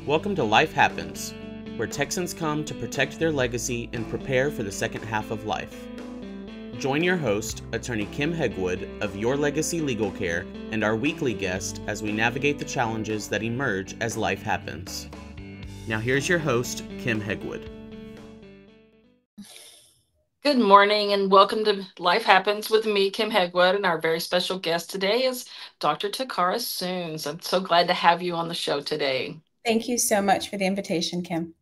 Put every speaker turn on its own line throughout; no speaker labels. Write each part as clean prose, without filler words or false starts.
Welcome to Life Happens, where Texans come to protect their legacy and prepare for the second half of life. Join your host, Attorney Kim Hegwood of Your Legacy Legal Care, and our weekly guest as we navigate the challenges that emerge as life happens. Now here's your host, Kim Hegwood.
Good morning and welcome to Life Happens with me, Kim Hegwood, and our very special guest today is Dr. Tacara Soones. I'm so glad to have you on the show today.
Thank you so much for the invitation, Kim.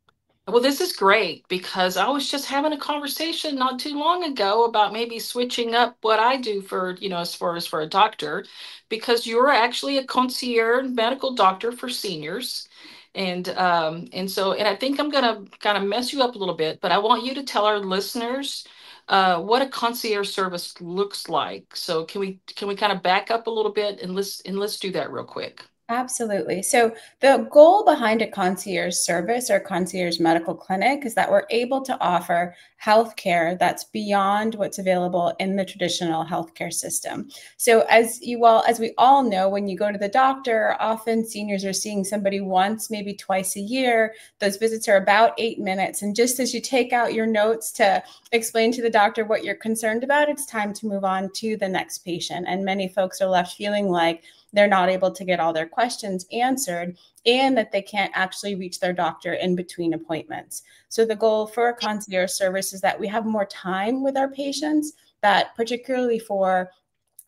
Well, this is great because I was just having a conversation not too long ago about maybe switching up what I do for, as far as for a doctor, because you're actually a concierge medical doctor for seniors. And I think I'm gonna kind of mess you up a little bit, but I want you to tell our listeners what a concierge service looks like. So can we kind of back up a little bit and let's do that real quick.
Absolutely. So the goal behind a concierge service or concierge medical clinic is that we're able to offer healthcare that's beyond what's available in the traditional healthcare system. So as we all know, when you go to the doctor, often seniors are seeing somebody once, maybe twice a year. Those visits are about 8 minutes. And just as you take out your notes to explain to the doctor what you're concerned about, it's time to move on to the next patient. And many folks are left feeling like they're not able to get all their questions answered and that they can't actually reach their doctor in between appointments. So the goal for a concierge service is that we have more time with our patients, that particularly for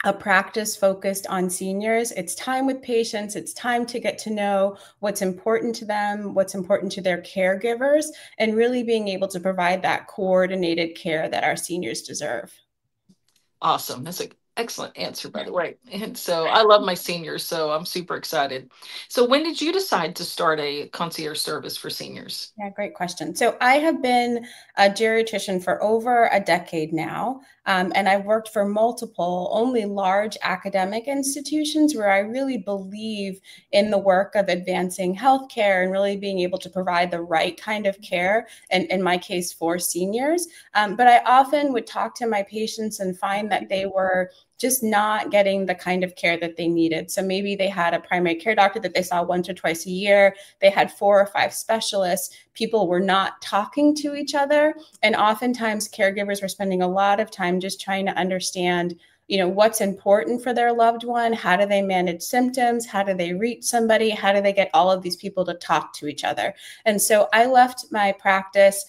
a practice focused on seniors, it's time with patients, it's time to get to know what's important to them, what's important to their caregivers, and really being able to provide that coordinated care that our seniors deserve.
Awesome. That's an excellent answer, by the way. And so I love my seniors, so I'm super excited. So when did you decide to start a concierge service for seniors?
Yeah, great question. So I have been a geriatrician for over a decade now, and I've worked for multiple, only large academic institutions where I really believe in the work of advancing healthcare and really being able to provide the right kind of care, and in my case, for seniors. But I often would talk to my patients and find that they were just not getting the kind of care that they needed. So maybe they had a primary care doctor that they saw once or twice a year. They had 4 or 5 specialists. People were not talking to each other. And oftentimes caregivers were spending a lot of time just trying to understand, what's important for their loved one. How do they manage symptoms? How do they reach somebody? How do they get all of these people to talk to each other? And so I left my practice.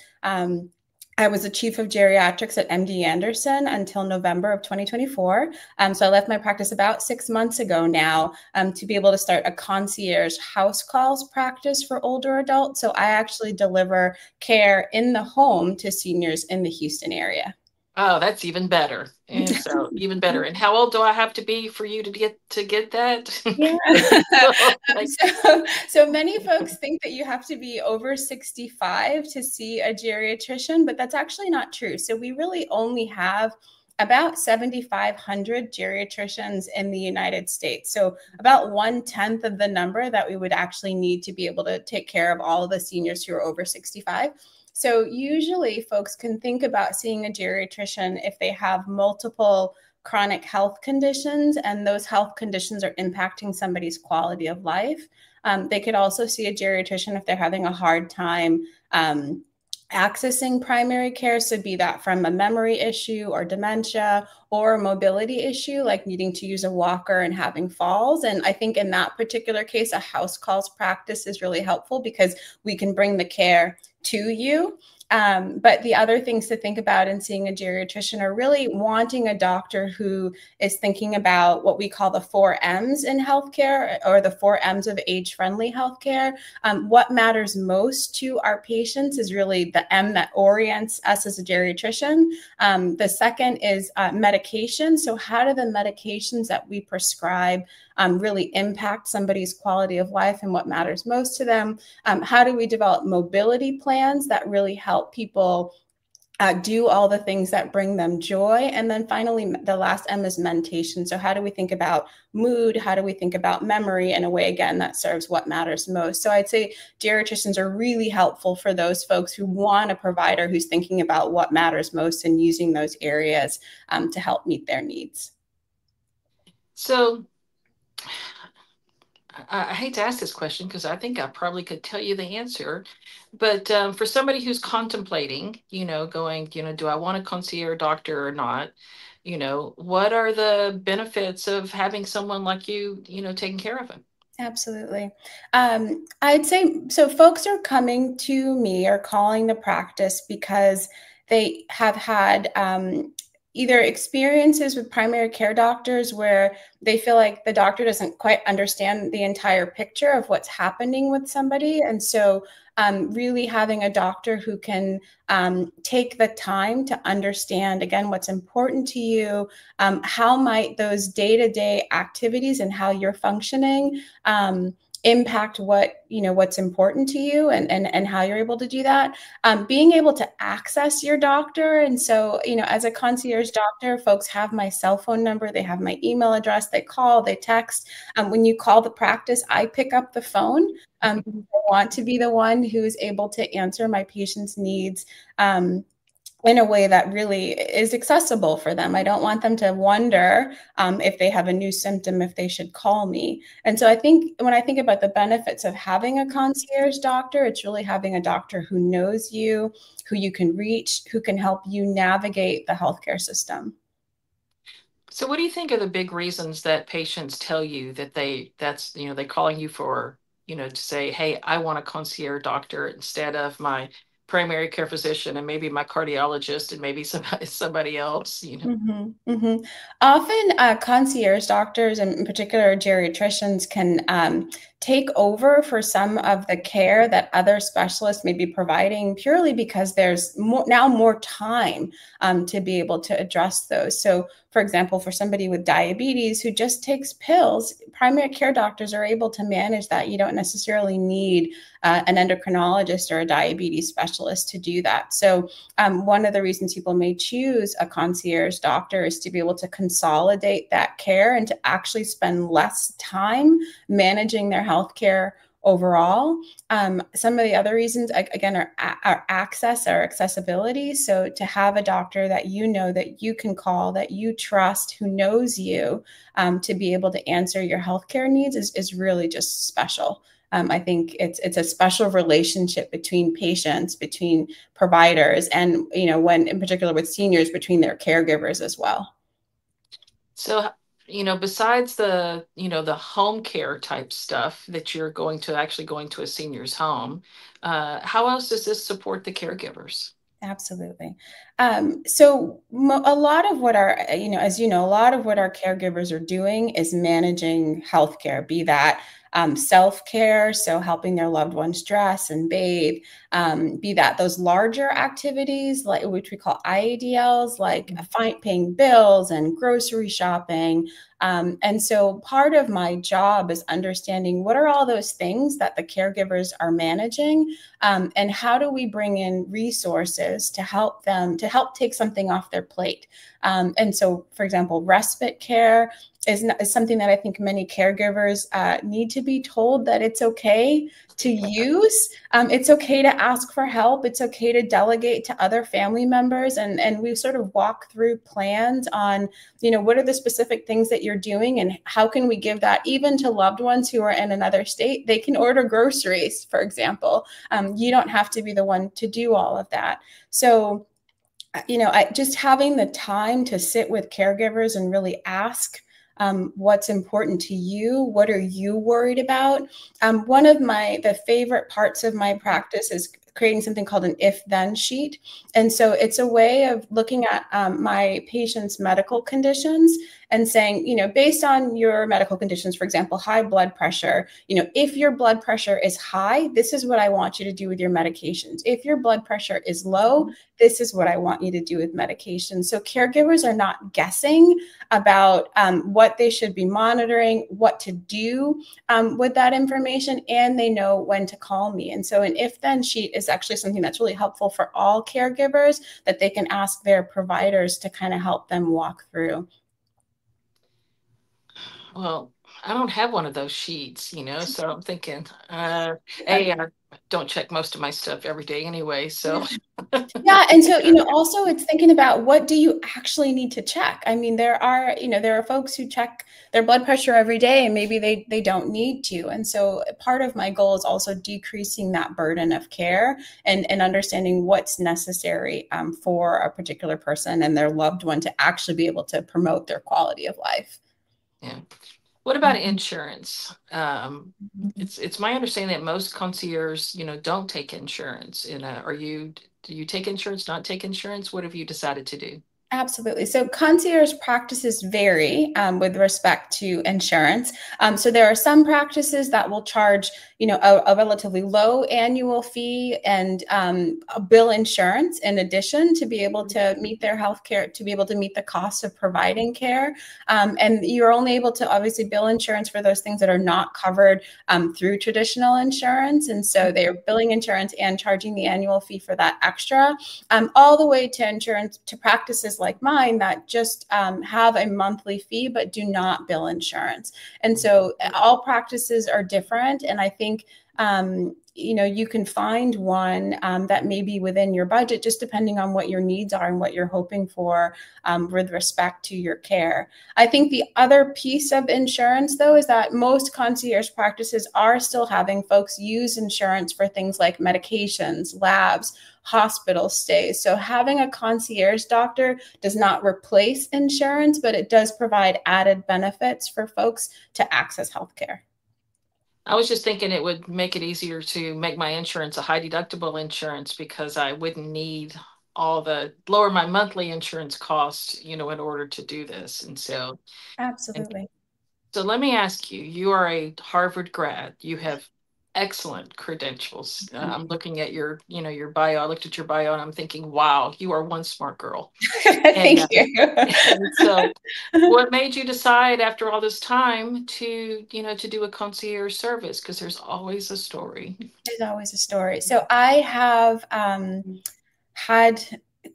I was the chief of geriatrics at MD Anderson until November of 2024. So I left my practice about 6 months ago now to be able to start a concierge house calls practice for older adults. So I actually deliver care in the home to seniors in the Houston area.
Oh, that's even better. And so even better. And how old do I have to be for you to get that?
Yeah. So many folks think that you have to be over 65 to see a geriatrician, but that's actually not true. So we really only have about 7,500 geriatricians in the United States. So about 1/10 of the number that we would actually need to be able to take care of all of the seniors who are over 65. So usually folks can think about seeing a geriatrician if they have multiple chronic health conditions and those health conditions are impacting somebody's quality of life. They could also see a geriatrician if they're having a hard time accessing primary care, so be that from a memory issue or dementia or a mobility issue, like needing to use a walker and having falls. And I think in that particular case, a house calls practice is really helpful because we can bring the care to you. But the other things to think about in seeing a geriatrician are really wanting a doctor who is thinking about what we call the 4 M's in healthcare, or the 4 M's of age-friendly healthcare. What matters most to our patients is really the M that orients us as a geriatrician. The second is medication. So how do the medications that we prescribe really impact somebody's quality of life and what matters most to them? How do we develop mobility plans that really help people do all the things that bring them joy? And then finally, the last M is mentation. So how do we think about mood? How do we think about memory in a way, again, that serves what matters most? So I'd say geriatricians are really helpful for those folks who want a provider who's thinking about what matters most and using those areas to help meet their needs.
So I hate to ask this question because I think I probably could tell you the answer, but for somebody who's contemplating, going, do I want a concierge doctor or not? What are the benefits of having someone like you, taking care of them?
Absolutely. I'd say so. Folks are coming to me or calling the practice because they have had either experiences with primary care doctors where they feel like the doctor doesn't quite understand the entire picture of what's happening with somebody. And so really having a doctor who can take the time to understand, again, what's important to you, how might those day-to-day activities and how you're functioning impact what's important to you and how you're able to do that. Being able to access your doctor. And so, as a concierge doctor, folks have my cell phone number, they have my email address, they call, they text. When you call the practice, I pick up the phone. I want to be the one who's able to answer my patient's needs in a way that really is accessible for them. I don't want them to wonder if they have a new symptom, if they should call me. And so I think when I think about the benefits of having a concierge doctor, it's really having a doctor who knows you, who you can reach, who can help you navigate the healthcare system.
So what do you think are the big reasons that patients tell you that they're calling you for, to say, hey, I want a concierge doctor instead of my primary care physician and maybe my cardiologist and maybe somebody else,
Mm-hmm, mm-hmm. Often concierge doctors and in particular geriatricians can take over for some of the care that other specialists may be providing purely because there's now more time to be able to address those. So for example, for somebody with diabetes who just takes pills, primary care doctors are able to manage that. You don't necessarily need an endocrinologist or a diabetes specialist to do that. So one of the reasons people may choose a concierge doctor is to be able to consolidate that care and to actually spend less time managing their healthcare overall. Some of the other reasons, again, are access or accessibility. So to have a doctor that that you can call, that you trust, who knows you, to be able to answer your healthcare needs is really just special. I think it's a special relationship between patients, between providers, and when in particular with seniors, between their caregivers as well.
So, besides the home care type stuff that you're going to a senior's home, how else does this support the caregivers?
Absolutely. So a lot of what a lot of what our caregivers are doing is managing healthcare, be that self-care, so helping their loved ones dress and bathe, be that those larger activities, like which we call IADLs, like paying bills and grocery shopping. And so part of my job is understanding what are all those things that the caregivers are managing, and how do we bring in resources to help them, to help take something off their plate. And so, for example, respite care is something that I think many caregivers need to be told that it's okay to use. It's okay to ask for help. It's okay to delegate to other family members. And we sort of walk through plans on, what are the specific things that you're doing and how can we give that even to loved ones who are in another state? They can order groceries, for example. You don't have to be the one to do all of that. So, just having the time to sit with caregivers and really ask what's important to you. What are you worried about? One of the favorite parts of my practice is creating something called an if-then sheet. And so it's a way of looking at my patient's medical conditions and saying, based on your medical conditions, for example, high blood pressure, if your blood pressure is high, this is what I want you to do with your medications. If your blood pressure is low, this is what I want you to do with medications. So caregivers are not guessing about what they should be monitoring, what to do with that information, and they know when to call me. And so an if-then sheet is actually something that's really helpful for all caregivers that they can ask their providers to kind of help them walk through.
Well, I don't have one of those sheets, so I'm thinking, I don't check most of my stuff every day anyway. So
yeah. And so, also it's thinking about, what do you actually need to check? I mean, there are folks who check their blood pressure every day and maybe they don't need to. And so part of my goal is also decreasing that burden of care and understanding what's necessary for a particular person and their loved one to actually be able to promote their quality of life.
Yeah. What about insurance? It's my understanding that most concierges, don't take insurance. Do you take insurance, not take insurance? What have you decided to do?
Absolutely. So concierge practices vary with respect to insurance. So there are some practices that will charge, a relatively low annual fee and bill insurance in addition to be able to meet their health care, to be able to meet the cost of providing care. And you're only able to obviously bill insurance for those things that are not covered through traditional insurance. And so they're billing insurance and charging the annual fee for that extra, all the way to insurance, to practices like mine that just have a monthly fee but do not bill insurance. And so all practices are different. And I think you can find one that may be within your budget, just depending on what your needs are and what you're hoping for with respect to your care. I think the other piece of insurance, though, is that most concierge practices are still having folks use insurance for things like medications, labs, hospital stays. So having a concierge doctor does not replace insurance, but it does provide added benefits for folks to access healthcare.
I was just thinking it would make it easier to make my insurance a high deductible insurance, because I wouldn't need lower my monthly insurance cost, in order to do this. And so,
absolutely.
So let me ask you, you are a Harvard grad. You have excellent credentials. I'm looking at your bio. I looked at your bio and I'm thinking, wow, you are one smart girl.
Thank you.
And so what made you decide after all this time to do a concierge service? Because there's always a story.
There's always a story. So I have had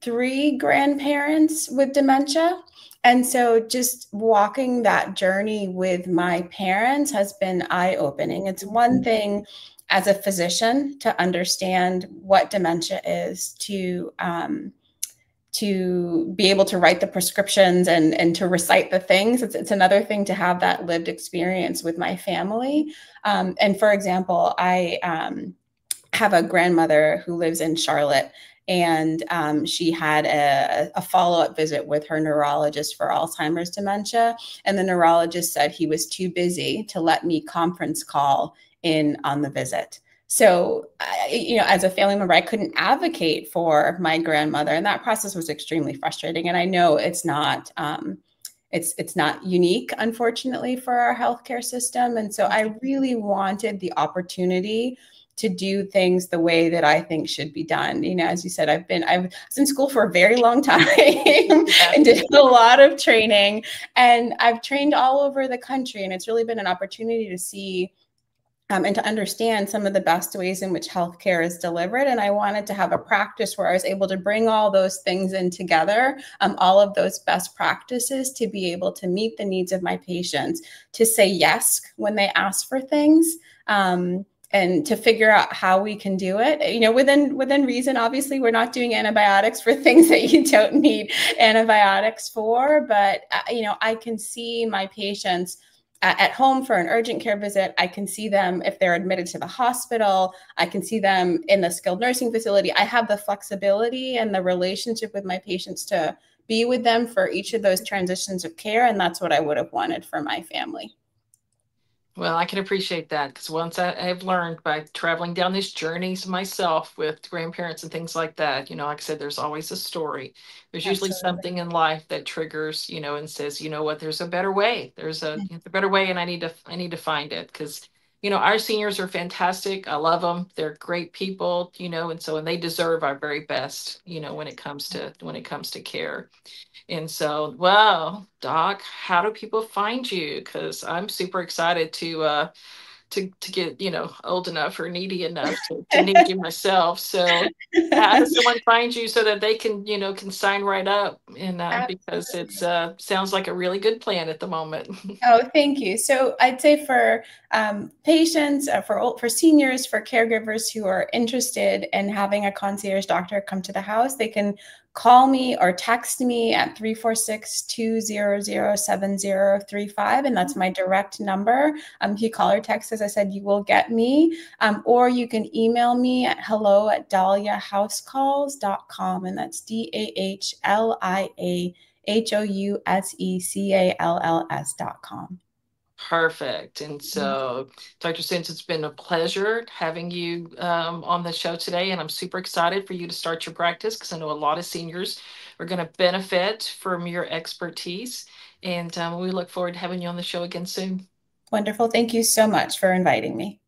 3 grandparents with dementia. And so just walking that journey with my parents has been eye-opening. It's one thing as a physician to understand what dementia is, to be able to write the prescriptions and to recite the things. It's another thing to have that lived experience with my family. And for example, I have a grandmother who lives in Charlotte, and she had a follow-up visit with her neurologist for Alzheimer's dementia. And the neurologist said he was too busy to let me conference call in on the visit. So, as a family member, I couldn't advocate for my grandmother. And that process was extremely frustrating. And I know it's not it's not unique, unfortunately, for our healthcare system. And so I really wanted the opportunity to do things the way that I think should be done. As you said, I was in school for a very long time and did a lot of training, and I've trained all over the country. And it's really been an opportunity to see and to understand some of the best ways in which healthcare is delivered. And I wanted to have a practice where I was able to bring all those things in together, all of those best practices, to be able to meet the needs of my patients, to say yes when they ask for things, and to figure out how we can do it, within reason. Obviously, we're not doing antibiotics for things that you don't need antibiotics for, but I can see my patients at home for an urgent care visit. I can see them if they're admitted to the hospital. I can see them in the skilled nursing facility. I have the flexibility and the relationship with my patients to be with them for each of those transitions of care, and that's what I would have wanted for my family.
Well, I can appreciate that, because once I've learned by traveling down these journeys myself with grandparents and things like that, like I said, there's always a story. There's usually something in life that triggers, and says, what, there's a better way. There's a better way, and I need to find it, because, our seniors are fantastic. I love them. They're great people, and they deserve our very best, when it comes to care. And so, well, Doc, how do people find you? Because I'm super excited to to get, old enough or needy enough to need you myself. So how does someone find you so that they can sign right up? And because it's sounds like a really good plan at the moment.
Oh, thank you. So I'd say for patients, for seniors, for caregivers who are interested in having a concierge doctor come to the house, they can call me or text me at 346-200-7035. And that's my direct number. If you call or text, as I said, you will get me. Or you can email me at hello@dahliahousecalls.com. And that's DAHLIAHOUSECALLS.com.
Perfect. And so, Dr. Soones, it's been a pleasure having you on the show today. And I'm super excited for you to start your practice because I know a lot of seniors are going to benefit from your expertise. And we look forward to having you on the show again soon.
Wonderful. Thank you so much for inviting me.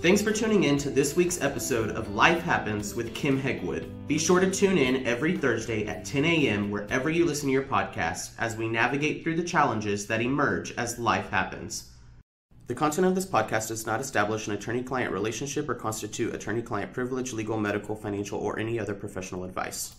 Thanks for tuning in to this week's episode of Life Happens with Kim Hegwood. Be sure to tune in every Thursday at 10 a.m. wherever you listen to your podcast as we navigate through the challenges that emerge as life happens. The content of this podcast does not establish an attorney-client relationship or constitute attorney-client privilege, legal, medical, financial, or any other professional advice.